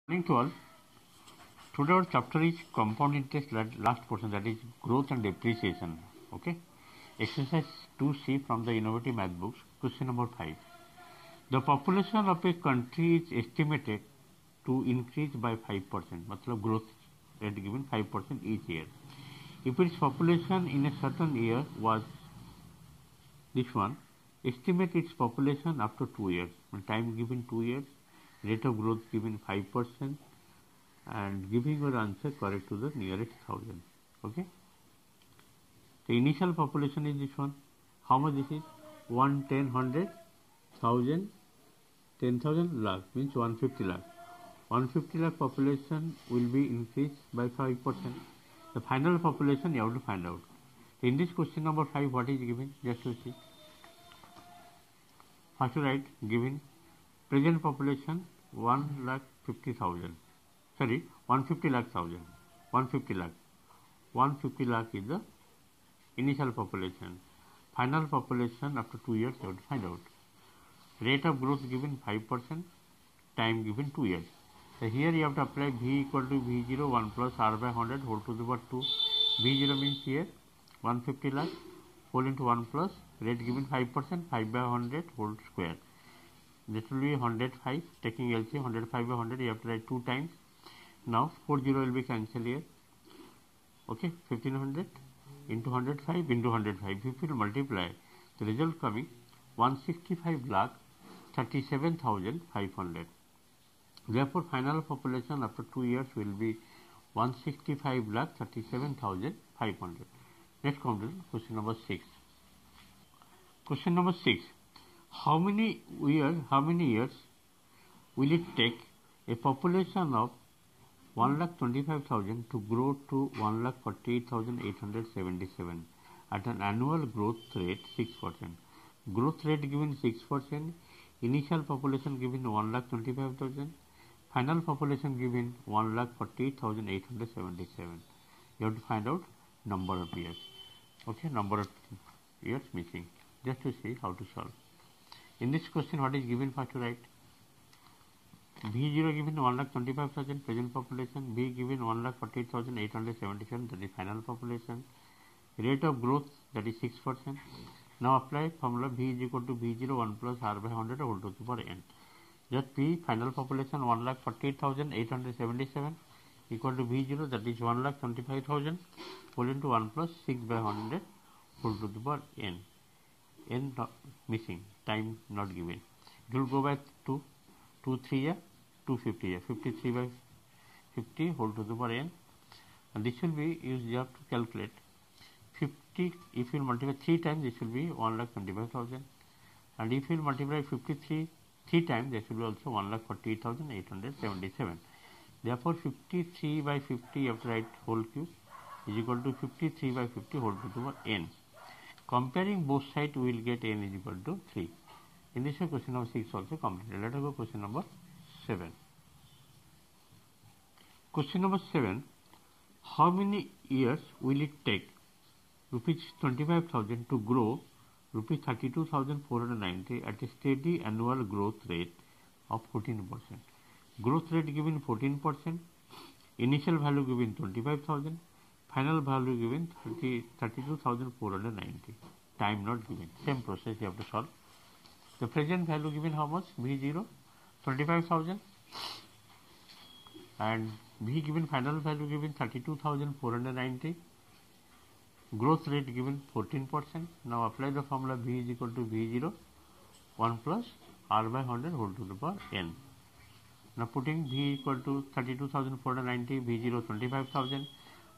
Morning to all. Today our chapter is compound interest, last portion, that is growth and depreciation. Okay. Exercise 2C from the innovative math books. Question number 5. The population of a country is estimated to increase by 5%. Matlab growth rate given 5% each year. If its population in a certain year was this one, estimate its population after 2 years. Time given 2 years. Rate of growth given 5% and giving your answer correct to the nearest thousand. Okay. The initial population is this one. How much this is? 1, 10, 100, 1000, 10,000 lakh means 150 lakh. 150 lakh population will be increased by 5%. The final population you have to find out. In this question number 5, what is given? Just to see. First to write given present population 1,50,000. Sorry, 150 lakh thousand. 150 lakh. 150 lakh is the initial population. Final population after 2 years you have to find out. Rate of growth given 5%. Time given 2 years. So here you have to apply V equal to V0 1 plus R by 100 whole to the power 2. V0 means here 150 lakh whole into 1 plus rate given 5%, 5 by 100 whole square. This will be 105. Taking LCM 105 by 100 you have to write 2 times. Now 40 will be cancelled here. Okay, 1500 into 105 into 105. If you multiply, the result coming 165 lakh 37,500. Therefore, final population after 2 years will be 165 lakh 37,500. Next come to question number 6. Question number 6. How many years will it take a population of 1,25,000 to grow to 1,48,877 at an annual growth rate 6%? Growth rate given 6%, initial population given 1,25,000, final population given 1,48,877. You have to find out number of years. Okay, number of years missing. Just to see how to solve. In this question, what is given? First to write V0 given 1,25,000 present population, B given 1,48,877 that is final population, rate of growth that is 6%. Now apply formula V is equal to V0 1 plus R by 100 whole to the power n. Just P final population 1,48,877 equal to V0 that is 1,25,000 whole into 1 plus 6 by 100 whole to the power n. N missing, time not given. It will go by 2, 2, 3 year, 250 53 by 50 whole to the power n. And this will be used, you have to calculate 50, if you multiply 3 times, this will be 1,25,000. And if you multiply 53 3 times, this will be also 1,48,877. Therefore, 53 by 50 you have to write whole cube is equal to 53 by 50 whole to the power n. Comparing both sides, we will get n is equal to 3. In this way, question number 6 also completed. Let us go question number 7. Question number 7. How many years will it take rupees 25,000 to grow rupees 32,490 at a steady annual growth rate of 14%? Growth rate given 14%, initial value given 25,000, final value given 32,490. Time not given. Same process you have to solve. The present value given how much? V0 25,000 and V given final value given 32,490. Growth rate given 14%. Now apply the formula V is equal to V0 1 plus R by 100 whole to the power n. Now putting V equal to 32,490, V0 25,000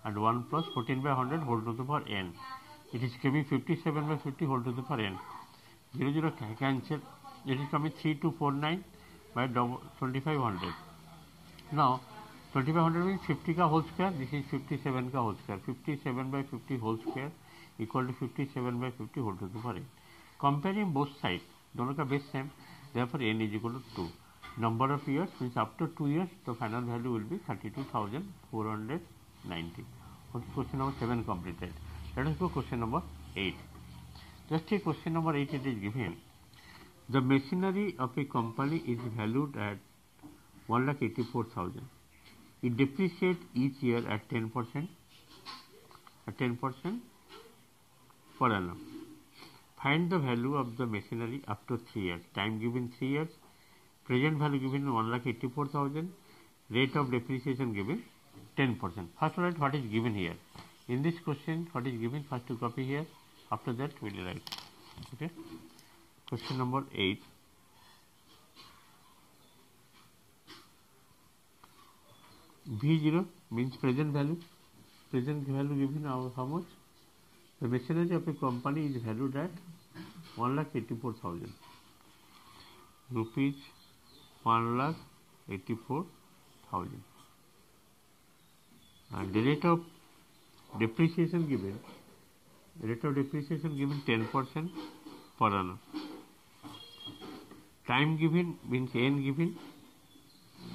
and 1 plus 14 by 100 whole to the power n. It is coming 57 by 50 whole to the power n. 0 0 cancel. It is coming 3249 by 2500. Now 2500 means 50 ka whole square. This is 57 ka whole square. 57 by 50 whole square equal to 57 by 50 whole to the power n. Comparing both sides, दोनों का base same. Therefore n is equal to 2. Number of years means after 2 years the final value will be 32,490. Okay, question number 7 completed. Let us go question number 8. Just take question number 8, it is given. The machinery of a company is valued at 1,84,000. It depreciates each year at 10%, per annum. Find the value of the machinery up to 3 years. Time given 3 years. Present value given 1,84,000. Rate of depreciation given 10%. First write what is given here. In this question, what is given? First to copy here. After that, we will write. Okay. Question number 8. V0 means present value. Present value given how much? The machinery of a company is valued at 1,84,000 rupees. 1,84,000. And the rate of depreciation given. 10% per annum. Time given means n given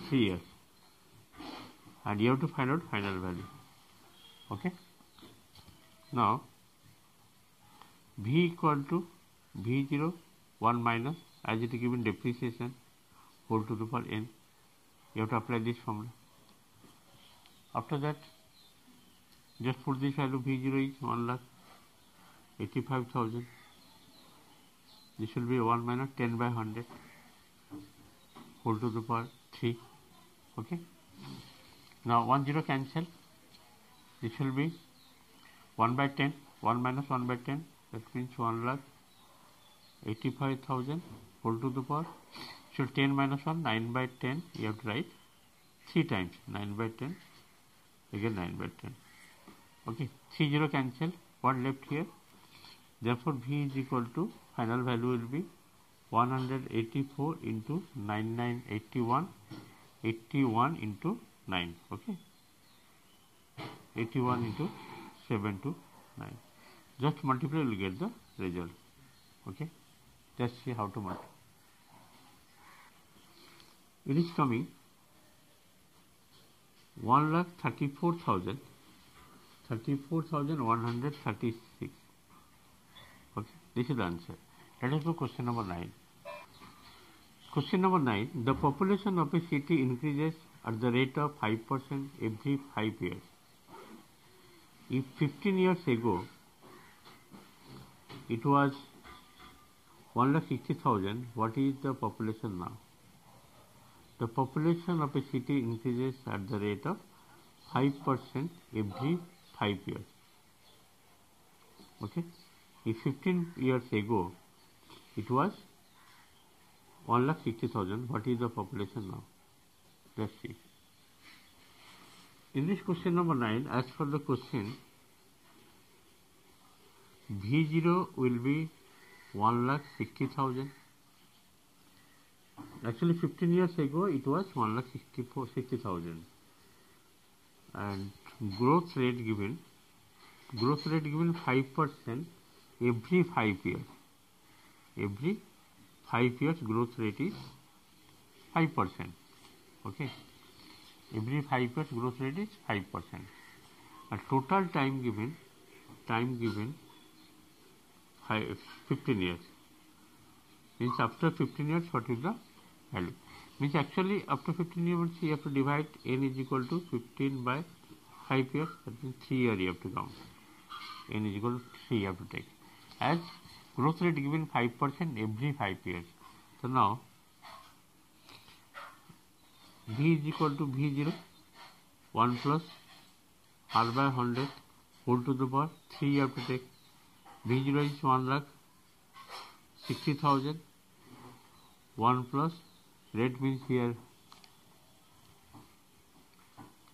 3 years. And you have to find out final value. Okay. Now V equal to V0 1 minus, as it is given, depreciation whole to the power n. You have to apply this formula. After that, just put this value. V0 is 1,85,000. This will be 1 minus 10 by 100 whole to the power 3. Okay. Now 1 0 cancel. This will be 1 by 10. 1 minus 1 by 10. That means 1,85,000 whole to the power. So 10 minus 1, 9 by 10. You have to write 3 times. 9 by 10. Again 9 by 10. Okay. 3 0 cancel. What left here? Therefore, V is equal to, final value will be 184 into 9981. 81 into 9. Okay. 81 into 7 to 9. Just multiply, you will get the result. Okay. Just see how to multiply. It is coming 1,34,000. 34,136. Okay. This is the answer. Let us go question number 9. Question number 9. The population of a city increases at the rate of 5% every 5 years. If 15 years ago it was 1,60,000, what is the population now? The population of a city increases at the rate of 5% every 5 years. Okay. If 15 years ago it was 1,60,000, what is the population now? Let's see. In this question number 9, as per the question, V0 will be 1,60,000. Actually 15 years ago it was 1,60,000. And growth rate given 5% every 5 years. Every 5 years growth rate is 5%. Okay. Every 5 years growth rate is 5%. And total time given 15 years. Means after 15 years what is the value? Means actually after 15 years you have to divide n is equal to 15 by 5 years. That means 3 years you have to count. N is equal to 3 you have to take. As growth rate given 5% every 5 years. So now V is equal to V0 1 plus R by 100 whole to the power 3 you have to take. V0 is 1,60,000. 1 plus rate means here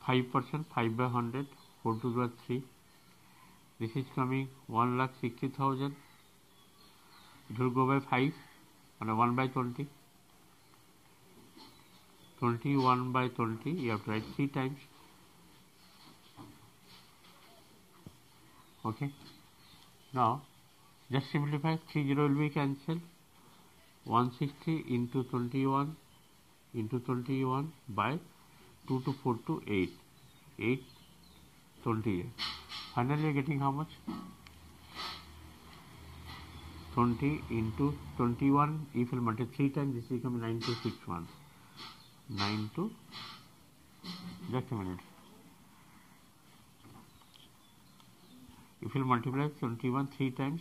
5%, 5 by 100 whole to the power 3. This is coming 1,60,000. It will go by 5 and 1 by 20. 21 by 20, you have to write 3 times. Okay. Now, just simplify. 30 will be cancelled. 160 into 21 by 2 to 4 to 8. 8, 20. Finally, you are getting how much? 20 into 21. If you multiply 3 times, this becomes 9261. 9 to, just a minute. If you multiply 21 3 times,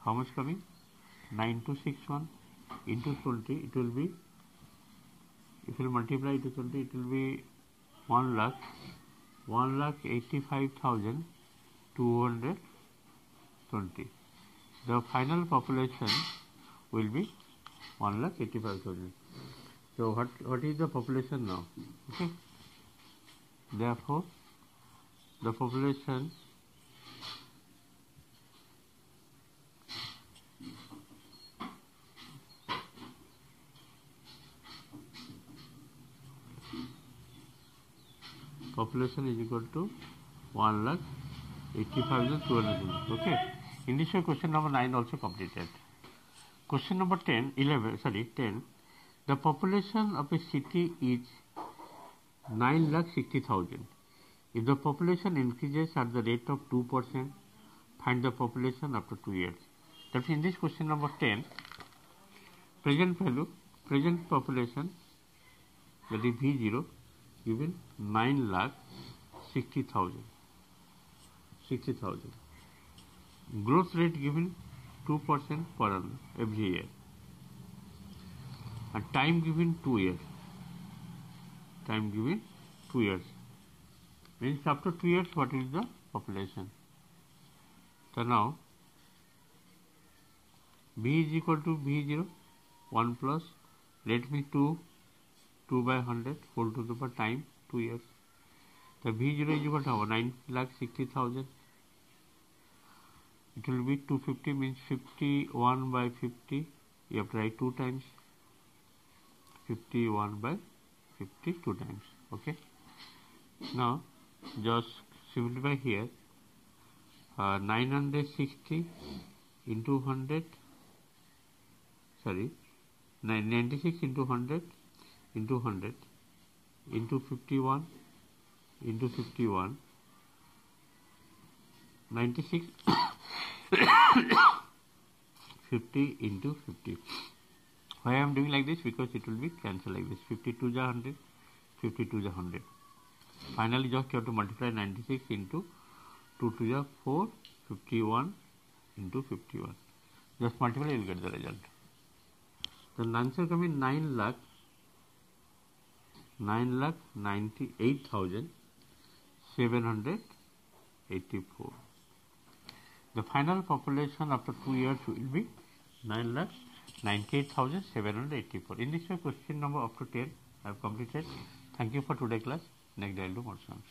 how much coming? 9261 into 20, it will be, if you multiply it to 20, it will be 1,85,220. The final population will be 1,85,000. So what is the population now? Okay. Therefore, the population is equal to 1,85,200. Okay. In this way, question number 9 also completed. Question number 10. The population of a city is 9,60,000. If the population increases at the rate of 2%, find the population after 2 years. That means in this question number 10, present population, that is V0, given 9,60,000. Growth rate given 2% per annum every year. And time given 2 years. Means after 2 years, what is the population? So now, B is equal to B0, 1 plus, let me 2 by 100, whole to the power time, 2 years. The B0 is equal to 9,60,000. It will be 250, means 51 by 50. You have to write 2 times. 51 by 50 2 times. Okay. Now, just simplify here. 960 into 100. 96 into 100 into 100 into 51 into 51. 96 50 into 50. Why I am doing like this? Because it will be cancelled like this. 52 is 100, 52 is 100. Finally, just you have to multiply 96 into 2 to the 4, 51 into 51. Just multiply, you will get the result. The answer coming 9,98,784. The final population after 2 years will be 9,98,784. In this way, question number up to 10 I have completed. Thank you for today's class. Next day I will do more sums.